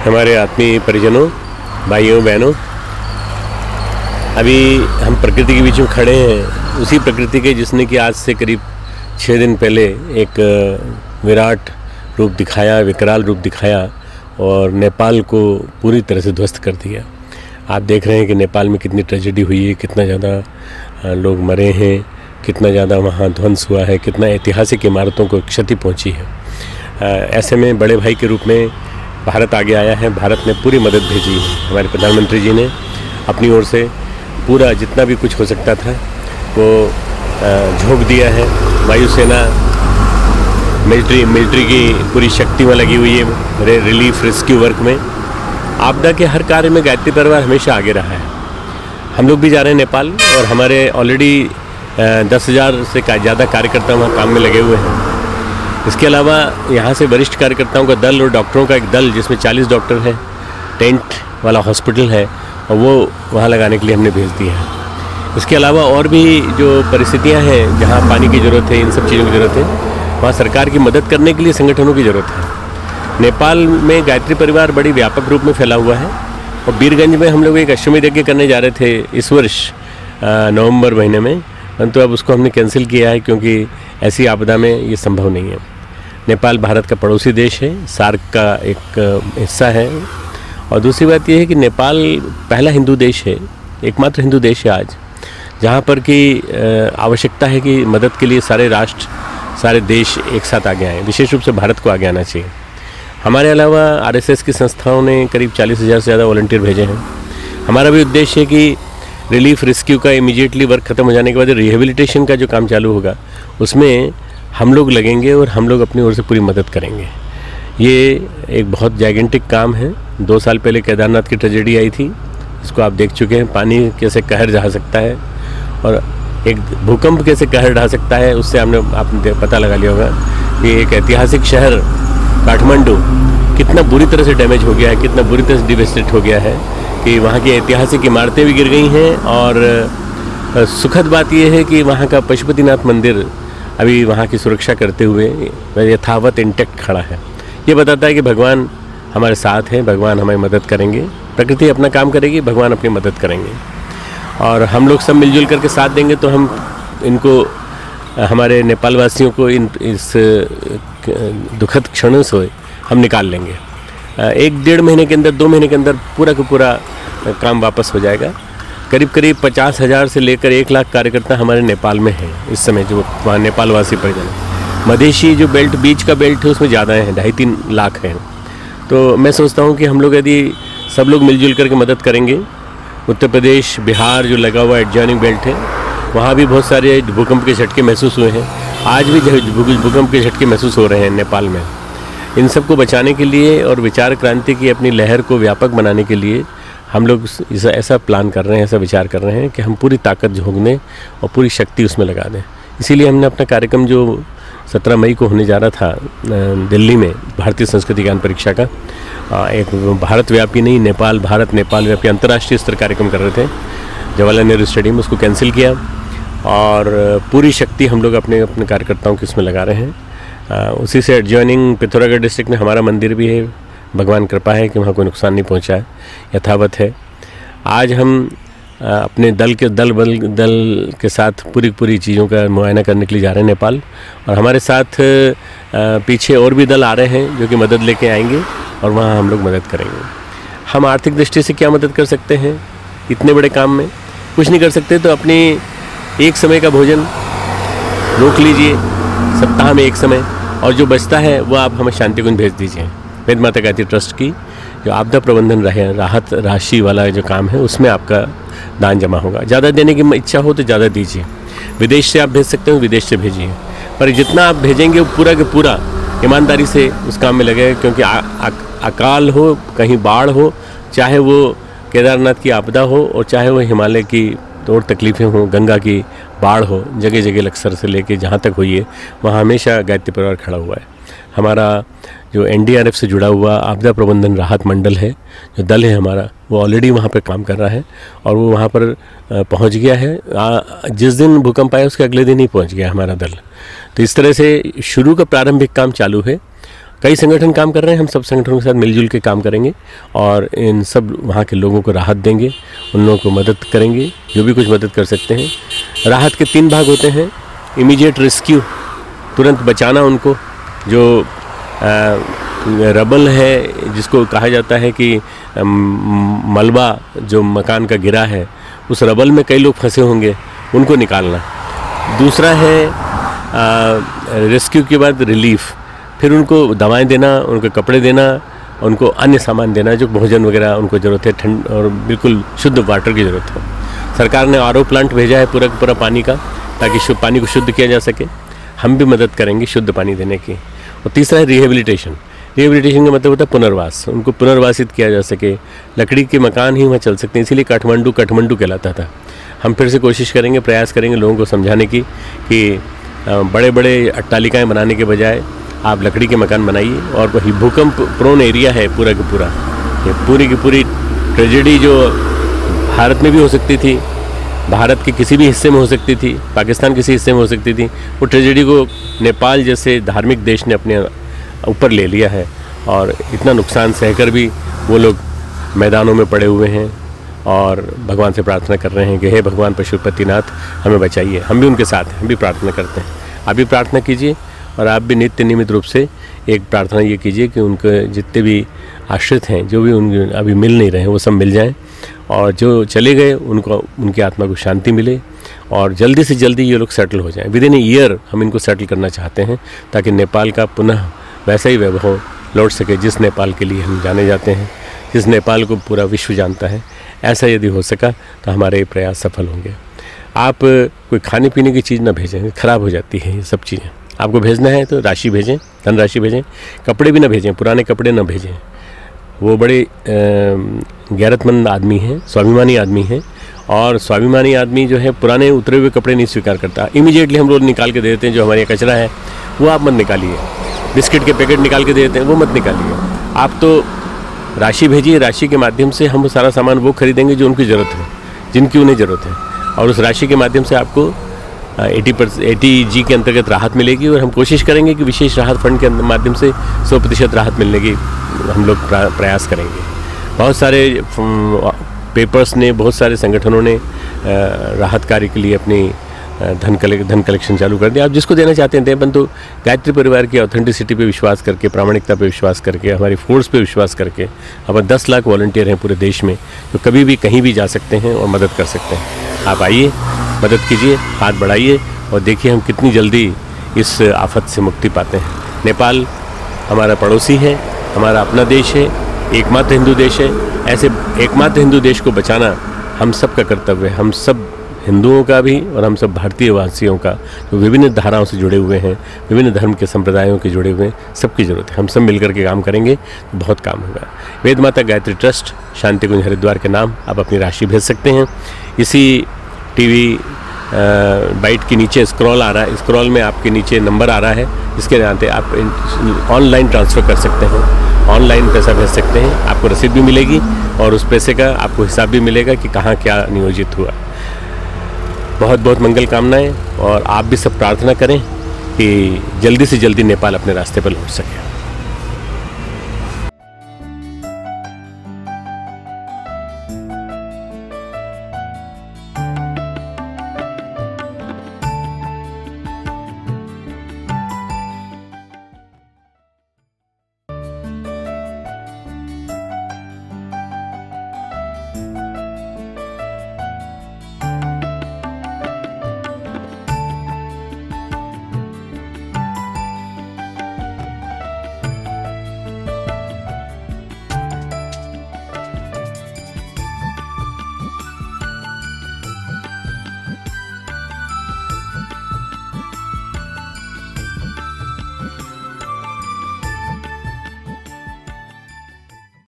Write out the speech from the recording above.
हमारे आत्मीय परिजनों, भाइयों बहनों, अभी हम प्रकृति के बीच में खड़े हैं, उसी प्रकृति के जिसने कि आज से करीब 6 दिन पहले एक विराट रूप दिखाया, विकराल रूप दिखाया और नेपाल को पूरी तरह से ध्वस्त कर दिया। आप देख रहे हैं कि नेपाल में कितनी ट्रेजेडी हुई है, कितना ज़्यादा लोग मरे हैं, कितना ज़्यादा वहाँ ध्वंस हुआ है, कितना ऐतिहासिक इमारतों को क्षति पहुँची है। ऐसे में बड़े भाई के रूप में भारत आगे आया है। भारत ने पूरी मदद भेजी है। हमारे प्रधानमंत्री जी ने अपनी ओर से पूरा जितना भी कुछ हो सकता था वो झोंक दिया है। वायुसेना मिलिट्री की पूरी शक्ति में लगी हुई है रिलीफ रेस्क्यू वर्क में। आपदा के हर कार्य में गायत्री परिवार हमेशा आगे रहा है। हम लोग भी जा रहे हैं नेपाल और हमारे ऑलरेडी 10,000 से ज़्यादा कार्यकर्ता वहाँ काम में लगे हुए हैं। इसके अलावा यहाँ से वरिष्ठ कार्यकर्ताओं का दल और डॉक्टरों का एक दल जिसमें 40 डॉक्टर हैं, टेंट वाला हॉस्पिटल है और वो वहाँ लगाने के लिए हमने भेज दिया है। इसके अलावा और भी जो परिस्थितियाँ हैं जहाँ पानी की ज़रूरत है, इन सब चीज़ों की ज़रूरत है, वहाँ सरकार की मदद करने के लिए संगठनों की ज़रूरत है। नेपाल में गायत्री परिवार बड़ी व्यापक रूप में फैला हुआ है और बीरगंज में हम लोग एक अश्वमेध यज्ञ करने जा रहे थे इस वर्ष नवंबर महीने में, परंतु अब उसको हमने कैंसिल किया है क्योंकि ऐसी आपदा में ये संभव नहीं है। नेपाल भारत का पड़ोसी देश है, सार्क का एक हिस्सा है और दूसरी बात यह है कि नेपाल पहला हिंदू देश है, एकमात्र हिंदू देश है आज, जहाँ पर कि आवश्यकता है कि मदद के लिए सारे राष्ट्र, सारे देश एक साथ आगे आएँ। विशेष रूप से भारत को आगे आना चाहिए। हमारे अलावा आरएसएस की संस्थाओं ने करीब 40,000 से ज़्यादा वॉलंटियर भेजे हैं। हमारा भी उद्देश्य है कि रिलीफ रेस्क्यू का इमीडिएटली वर्क ख़त्म हो जाने के बाद रिहेबिलिटेशन का जो काम चालू होगा उसमें हम लोग लगेंगे और हम लोग अपनी ओर से पूरी मदद करेंगे। ये एक बहुत जाइगेंटिक काम है। 2 साल पहले केदारनाथ की ट्रेजेडी आई थी, इसको आप देख चुके हैं। पानी कैसे कहर ढा सकता है और एक भूकंप कैसे कहर ढा सकता है, उससे आपने पता लगा लिया होगा कि एक ऐतिहासिक शहर काठमांडू कितना बुरी तरह से डैमेज हो गया है, कितना बुरी तरह से डिवेस्टेड हो गया है कि वहाँ की ऐतिहासिक इमारतें भी गिर गई हैं। और सुखद बात यह है कि वहाँ का पशुपतिनाथ मंदिर अभी वहाँ की सुरक्षा करते हुए यथावत इंटैक्ट खड़ा है। ये बताता है कि भगवान हमारे साथ हैं, भगवान हमारी मदद करेंगे। प्रकृति अपना काम करेगी, भगवान अपनी मदद करेंगे और हम लोग सब मिलजुल करके साथ देंगे तो हम इनको, हमारे नेपाल वासियों को इस दुखद क्षणों से हम निकाल लेंगे। 1-1.5 महीने के अंदर, 2 महीने के अंदर पूरा का पूरा काम वापस हो जाएगा। करीब 50,000 से लेकर 1 लाख कार्यकर्ता हमारे नेपाल में हैं इस समय, जो वहाँ नेपाल वासी परिजन हैं। मधेशी जो बेल्ट, बीच का बेल्ट है, उसमें ज़्यादा हैं, 2.5-3 लाख हैं। तो मैं सोचता हूँ कि हम लोग यदि सब लोग मिलजुल करके मदद करेंगे। उत्तर प्रदेश, बिहार जो लगा हुआ एडजॉइनिंग बेल्ट है, वहाँ भी बहुत सारे भूकंप के झटके महसूस हुए हैं। आज भी भूकंप के झटके महसूस हो रहे हैं नेपाल में। इन सब को बचाने के लिए और विचार क्रांति की अपनी लहर को व्यापक बनाने के लिए हम लोग ऐसा प्लान कर रहे हैं, ऐसा विचार कर रहे हैं कि हम पूरी ताकत झोंकने और पूरी शक्ति उसमें लगा दें। इसीलिए हमने अपना कार्यक्रम जो 17 मई को होने जा रहा था दिल्ली में, भारतीय संस्कृति ज्ञान परीक्षा का एक भारत व्यापी नहीं, भारत नेपाल व्यापी अंतर्राष्ट्रीय स्तर कार्यक्रम कर रहे थे जवाहरलाल नेहरू स्टेडियम, उसको कैंसिल किया और पूरी शक्ति हम लोग अपने कार्यकर्ताओं की उसमें लगा रहे हैं। उसी से एडजॉइनिंग पिथौरागढ़ डिस्ट्रिक्ट में हमारा मंदिर भी है। भगवान कृपा है कि वहाँ कोई नुकसान नहीं पहुँचा है, यथावत है। आज हम अपने दल के साथ पूरी चीज़ों का मुआयना करने के लिए जा रहे हैं नेपाल और हमारे साथ पीछे और भी दल आ रहे हैं जो कि मदद लेके आएंगे और वहाँ हम लोग मदद करेंगे। हम आर्थिक दृष्टि से क्या मदद कर सकते हैं इतने बड़े काम में? कुछ नहीं कर सकते तो अपनी एक समय का भोजन रोक लीजिए, सप्ताह में 1 समय, और जो बचता है वो आप हमें शांति कुंज भेज दीजिए। वेद माता गायत्री ट्रस्ट की जो आपदा प्रबंधन राहत राशि वाला जो काम है उसमें आपका दान जमा होगा। ज़्यादा देने की इच्छा हो तो ज़्यादा दीजिए। विदेश से आप भेज सकते हो, विदेश से भेजिए, पर जितना आप भेजेंगे वो पूरा के पूरा ईमानदारी से उस काम में लगेगा। क्योंकि अकाल हो, कहीं बाढ़ हो, चाहे वो केदारनाथ की आपदा हो और चाहे वो हिमालय की और तकलीफ़ें हों, गंगा की बाढ़ हो, जगह जगह लक्सर से लेके जहाँ तक हुई है वहाँ हमेशा गायत्री परिवार खड़ा हुआ है। हमारा जो एनडीआरएफ से जुड़ा हुआ आपदा प्रबंधन राहत मंडल है, जो दल है हमारा, वो ऑलरेडी वहाँ पर काम कर रहा है और वो वहाँ पर पहुँच गया है। जिस दिन भूकंप आया उसके अगले दिन ही पहुँच गया हमारा दल। तो इस तरह से शुरू का प्रारंभिक काम चालू है। कई संगठन काम कर रहे हैं, हम सब संगठनों के साथ मिलजुल के काम करेंगे और इन सब वहाँ के लोगों को राहत देंगे, उन लोगों को मदद करेंगे जो भी कुछ मदद कर सकते हैं। राहत के 3 भाग होते हैं। इमीडिएट रेस्क्यू, तुरंत बचाना उनको, जो रबल है जिसको कहा जाता है कि मलबा जो मकान का गिरा है, उस रबल में कई लोग फंसे होंगे, उनको निकालना। दूसरा है रेस्क्यू के बाद रिलीफ, फिर उनको दवाएं देना, उनको कपड़े देना, उनको अन्य सामान देना, जो भोजन वगैरह उनको ज़रूरत है, ठंड और बिल्कुल शुद्ध वाटर की ज़रूरत हो। सरकार ने RO प्लांट भेजा है पूरा पानी का, ताकि पानी को शुद्ध किया जा सके। हम भी मदद करेंगे शुद्ध पानी देने की। और तीसरा है रिहेबिलिटेशन। रिहेबिलिटेशन का मतलब होता है पुनर्वास, उनको पुनर्वासित किया जा सके। लकड़ी के मकान ही वहाँ चल सकते हैं, इसीलिए काठमांडू कहलाता था। हम फिर से कोशिश करेंगे, प्रयास करेंगे लोगों को समझाने की कि बड़े बड़े अट्टालिकाएँ बनाने के बजाय आप लकड़ी के मकान बनाइए। और वही भूकंप प्रोन एरिया है पूरा का पूरा, ये पूरी की पूरी ट्रेजेडी जो भारत में भी हो सकती थी, भारत के किसी भी हिस्से में हो सकती थी, पाकिस्तान किसी हिस्से में हो सकती थी, वो ट्रेजेडी को नेपाल जैसे धार्मिक देश ने अपने ऊपर ले लिया है। और इतना नुकसान सहकर भी वो लोग मैदानों में पड़े हुए हैं और भगवान से प्रार्थना कर रहे हैं कि हे भगवान पशुपतिनाथ हमें बचाइए। हम भी उनके साथ हैं, हम भी प्रार्थना करते हैं। आप भी प्रार्थना कीजिए और आप भी नियमित रूप से एक प्रार्थना ये कीजिए कि उनके जितने भी आश्रित हैं, जो भी उन अभी मिल नहीं रहे हैं, वो सब मिल जाएं, और जो चले गए उनको, उनकी आत्मा को शांति मिले और जल्दी से जल्दी ये लोग सेटल हो जाएं। विदिन ए ईयर हम इनको सेटल करना चाहते हैं, ताकि नेपाल का पुनः वैसा ही वैभव लौट सके जिस नेपाल के लिए हम जाने जाते हैं, जिस नेपाल को पूरा विश्व जानता है। ऐसा यदि हो सका तो हमारे ये प्रयास सफल होंगे। आप कोई खाने पीने की चीज़ ना भेजें, ख़राब हो जाती है ये सब चीज़ें। आपको भेजना है तो राशि भेजें, धनराशि भेजें। कपड़े भी ना भेजें, पुराने कपड़े ना भेजें। वो बड़े गैरतमंद आदमी हैं, स्वाभिमानी आदमी हैं, और स्वाभिमानी आदमी जो है पुराने उतरे हुए कपड़े नहीं स्वीकार करता। इमीडिएटली हम लोग निकाल के दे देते हैं। जो हमारे कचरा है वो आप मत निकालिए। बिस्किट के पैकेट निकाल के दे देते हैं, वो मत निकालिए। आप तो राशि भेजिए, राशि के माध्यम से हम सारा सामान वो खरीदेंगे जो उनकी ज़रूरत है, जिनकी उन्हें ज़रूरत है, और उस राशि के माध्यम से आपको 80G के अंतर्गत राहत मिलेगी। और हम कोशिश करेंगे कि विशेष राहत फंड के माध्यम से 100% राहत मिलने की हम लोग प्रयास करेंगे। बहुत सारे पेपर्स ने, बहुत सारे संगठनों ने राहत कार्य के लिए अपनी धन कलेक्शन चालू कर दिया। आप जिसको देना चाहते हैं दें, परंतु गायत्री परिवार की ऑथेंटिसिटी पे विश्वास करके, प्रामाणिकता पे विश्वास करके, हमारी फोर्स पे विश्वास करके, हमारे 10 लाख वॉलंटियर हैं पूरे देश में, जो कभी भी कहीं भी जा सकते हैं और मदद कर सकते हैं। आप आइए, मदद कीजिए, हाथ बढ़ाइए और देखिए हम कितनी जल्दी इस आफत से मुक्ति पाते हैं। नेपाल हमारा पड़ोसी है, हमारा अपना देश है, एकमात्र हिंदू देश है। ऐसे एकमात्र हिंदू देश को बचाना हम सब का कर्तव्य है, हम सब हिंदुओं का भी और हम सब भारतीय वासियों का, जो विभिन्न धाराओं से जुड़े हुए हैं, विभिन्न धर्म के संप्रदायों के जुड़े हुए हैं, सबकी ज़रूरत है। हम सब मिलकर के काम करेंगे तो बहुत काम होगा। वेद माता गायत्री ट्रस्ट, शांति कुंज हरिद्वार के नाम आप अपनी राशि भेज सकते हैं। इसी टीवी बाइट के नीचे स्क्रॉल आ रहा है, स्क्रॉल में आपके नीचे नंबर आ रहा है, जिसके नाते आप ऑनलाइन ट्रांसफ़र कर सकते हैं, ऑनलाइन पैसा भेज सकते हैं। आपको रसीद भी मिलेगी और उस पैसे का आपको हिसाब भी मिलेगा कि कहाँ क्या नियोजित हुआ। बहुत बहुत मंगल कामनाएं, और आप भी सब प्रार्थना करें कि जल्दी से जल्दी नेपाल अपने रास्ते पर लौट सके।